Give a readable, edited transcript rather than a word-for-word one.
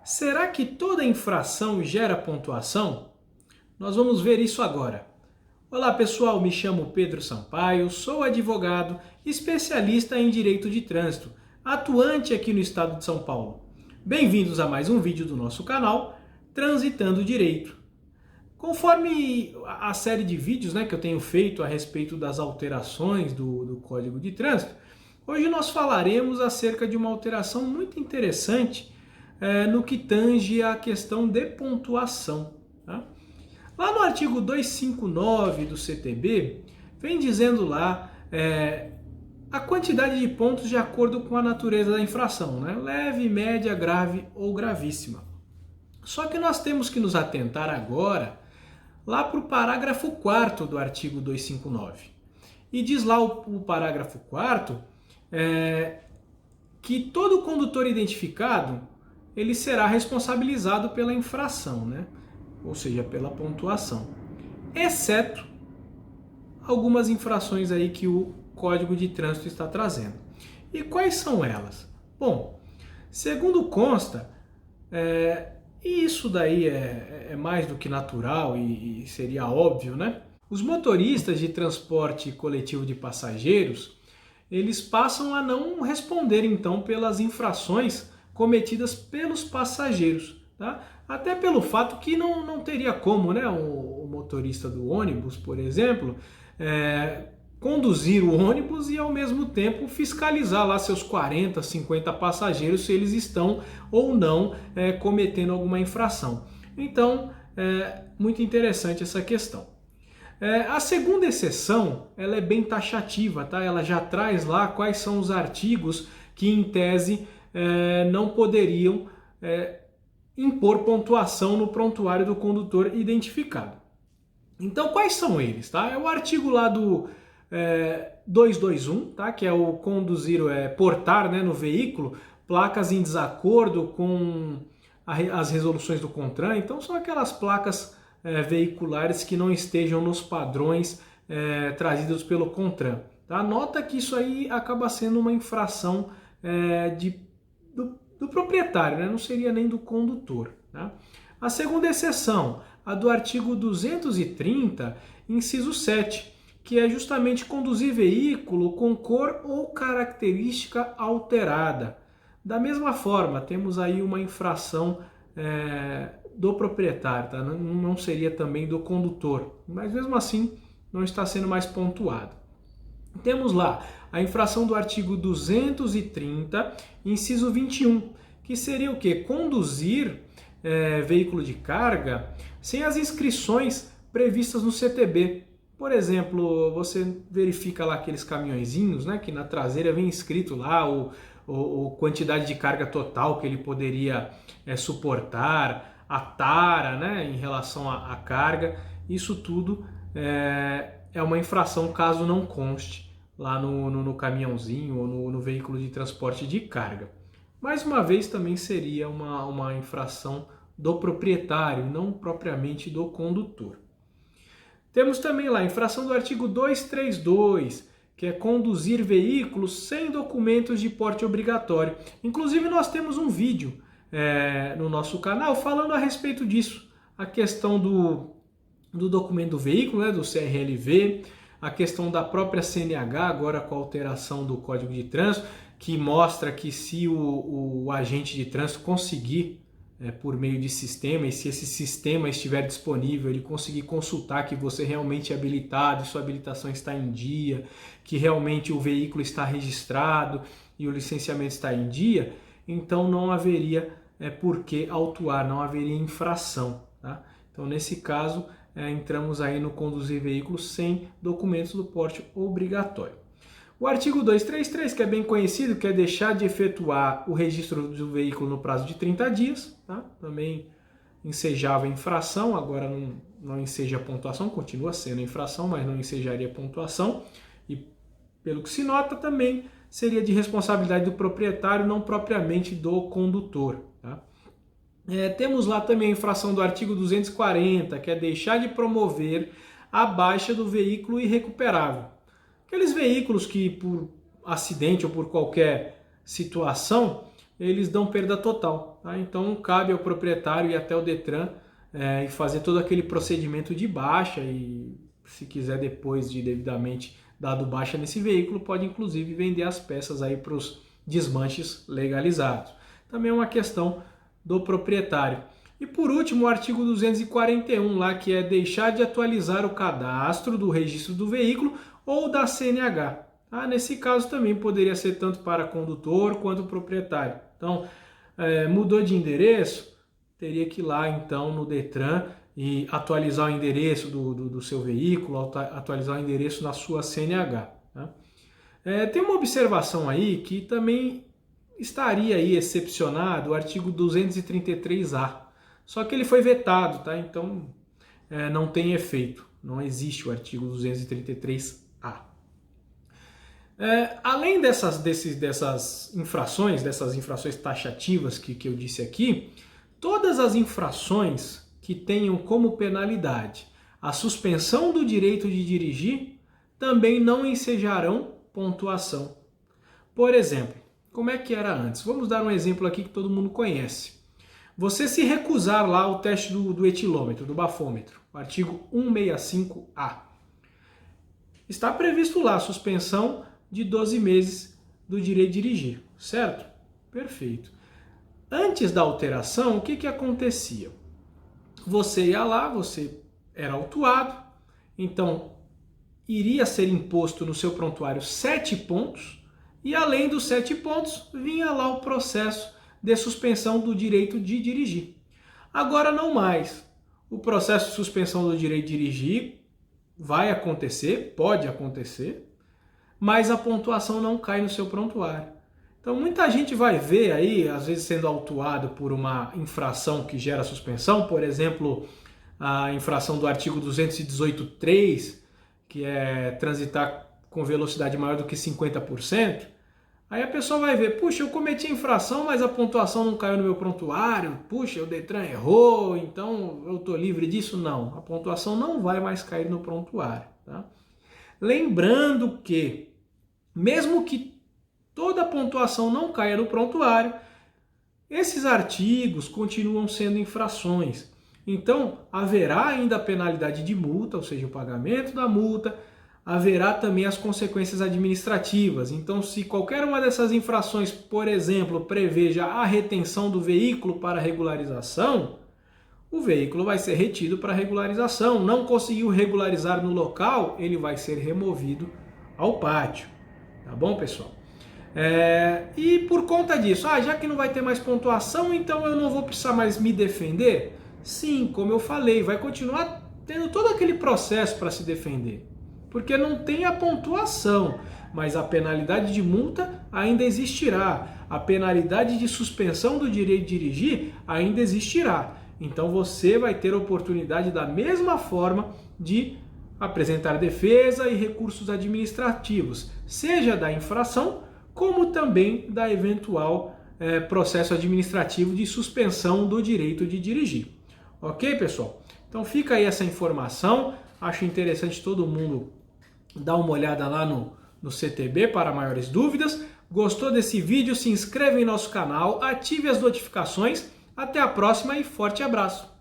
Será que toda infração gera pontuação? Nós vamos ver isso agora. Olá pessoal, me chamo Pedro Sampaio, sou advogado, especialista em direito de trânsito, atuante aqui no estado de São Paulo. Bem-vindos a mais um vídeo do nosso canal, Transitando Direito. Conforme a série de vídeos que eu tenho feito a respeito das alterações do Código de Trânsito, hoje nós falaremos acerca de uma alteração muito interessante no que tange a questão de pontuação. Tá? Lá no artigo 259 do CTB, vem dizendo lá a quantidade de pontos de acordo com a natureza da infração, né? Leve, média, grave ou gravíssima. Só que nós temos que nos atentar agora lá para o parágrafo 4º do artigo 259. E diz lá o parágrafo 4º que todo condutor identificado ele será responsabilizado pela infração, né? Ou seja, pela pontuação, exceto algumas infrações aí que o Código de Trânsito está trazendo. E quais são elas? Bom, segundo consta, e isso daí é mais do que natural e seria óbvio, né? Os motoristas de transporte coletivo de passageiros, eles passam a não responder então pelas infrações cometidas pelos passageiros, tá? Até pelo fato que não teria como, né, o motorista do ônibus, por exemplo, conduzir o ônibus e ao mesmo tempo fiscalizar lá seus 40, 50 passageiros se eles estão ou não cometendo alguma infração. Então, muito interessante essa questão. A segunda exceção, ela é bem taxativa, tá? Ela já traz lá quais são os artigos que, em tese, não poderiam impor pontuação no prontuário do condutor identificado. Então, quais são eles? Tá? É o artigo lá do 221, tá? Que é o conduzir, portar, né, no veículo placas em desacordo com as resoluções do CONTRAN. Então, são aquelas placas veiculares que não estejam nos padrões trazidos pelo CONTRAN. Tá? Nota que isso aí acaba sendo uma infração do proprietário, né? Não seria nem do condutor. Tá? A segunda exceção, a do artigo 230, inciso 7, que é justamente conduzir veículo com cor ou característica alterada. Da mesma forma, temos aí uma infração do proprietário, tá? Não seria também do condutor, mas mesmo assim não está sendo mais pontuado. Temos lá a infração do artigo 230, inciso 21, que seria o quê? Conduzir veículo de carga sem as inscrições previstas no CTB. Por exemplo, você verifica lá aqueles caminhõezinhos, né, que na traseira vem escrito lá o quantidade de carga total que ele poderia suportar, a tara, né, em relação à carga. Isso tudo é uma infração caso não conste lá no caminhãozinho ou no veículo de transporte de carga. Mais uma vez, também seria uma infração do proprietário, não propriamente do condutor. Temos também lá a infração do artigo 232, que é conduzir veículos sem documentos de porte obrigatório. Inclusive, nós temos um vídeo no nosso canal falando a respeito disso, a questão do documento do veículo, né, do CRLV, a questão da própria CNH, agora com a alteração do Código de Trânsito, que mostra que se o agente de trânsito conseguir, por meio de sistema, e se esse sistema estiver disponível, ele conseguir consultar que você realmente é habilitado, e sua habilitação está em dia, que realmente o veículo está registrado e o licenciamento está em dia, então não haveria por que autuar, não haveria infração. Tá? Então, nesse caso, entramos aí no conduzir veículos sem documentos do porte obrigatório. O artigo 233, que é bem conhecido, que é deixar de efetuar o registro do veículo no prazo de 30 dias, tá? Também ensejava infração, agora não enseja pontuação, continua sendo infração, mas não ensejaria pontuação. E pelo que se nota, também seria de responsabilidade do proprietário, não propriamente do condutor. Tá? Temos lá também a infração do artigo 240, que é deixar de promover a baixa do veículo irrecuperável. Aqueles veículos que por acidente ou por qualquer situação eles dão perda total. Tá? Então cabe ao proprietário ir até o Detran e fazer todo aquele procedimento de baixa, e se quiser depois de devidamente dado baixa nesse veículo, pode inclusive vender as peças aí para os desmanches legalizados. Também é uma questão do proprietário. E por último, o artigo 241 lá, que é deixar de atualizar o cadastro do registro do veículo ou da CNH. Tá? Nesse caso também poderia ser tanto para condutor quanto proprietário. Então, mudou de endereço, teria que ir lá então no Detran e atualizar o endereço do seu veículo, atualizar o endereço na sua CNH. Tá? Tem uma observação aí que também estaria aí excepcionado, o artigo 233A. Só que ele foi vetado, tá? Então não tem efeito, não existe o artigo 233A. Além dessas infrações taxativas que eu disse aqui, todas as infrações que tenham como penalidade a suspensão do direito de dirigir também não ensejarão pontuação. Por exemplo, como é que era antes? Vamos dar um exemplo aqui que todo mundo conhece. Você se recusar lá o teste do etilômetro, do bafômetro, o artigo 165A. Está previsto lá a suspensão de 12 meses do direito de dirigir, certo? Perfeito. Antes da alteração, o que acontecia? Você ia lá, você era autuado, então iria ser imposto no seu prontuário 7 pontos, e além dos 7 pontos, vinha lá o processo de suspensão do direito de dirigir. Agora não mais. O processo de suspensão do direito de dirigir vai acontecer, pode acontecer, mas a pontuação não cai no seu prontuário. Então muita gente vai ver aí, às vezes sendo autuado por uma infração que gera suspensão, por exemplo, a infração do artigo 218.3, que é transitar com velocidade maior do que 50%, aí a pessoa vai ver, puxa, eu cometi a infração, mas a pontuação não caiu no meu prontuário, puxa, o Detran errou, então eu estou livre disso? Não, a pontuação não vai mais cair no prontuário. Tá? Lembrando que, mesmo que toda a pontuação não caia no prontuário, esses artigos continuam sendo infrações. Então, haverá ainda a penalidade de multa, ou seja, o pagamento da multa, haverá também as consequências administrativas. Então, se qualquer uma dessas infrações, por exemplo, preveja a retenção do veículo para regularização, o veículo vai ser retido para regularização. Não conseguiu regularizar no local, ele vai ser removido ao pátio. Tá bom, pessoal? E por conta disso, já que não vai ter mais pontuação, então eu não vou precisar mais me defender? Sim, como eu falei, vai continuar tendo todo aquele processo para se defender. Porque não tem a pontuação, mas a penalidade de multa ainda existirá. A penalidade de suspensão do direito de dirigir ainda existirá. Então você vai ter a oportunidade da mesma forma de apresentar defesa e recursos administrativos, seja da infração, como também da eventual processo administrativo de suspensão do direito de dirigir. Ok, pessoal? Então fica aí essa informação. Acho interessante todo mundo dar uma olhada lá no CTB para maiores dúvidas. Gostou desse vídeo? Se inscreve em nosso canal, ative as notificações. Até a próxima e forte abraço!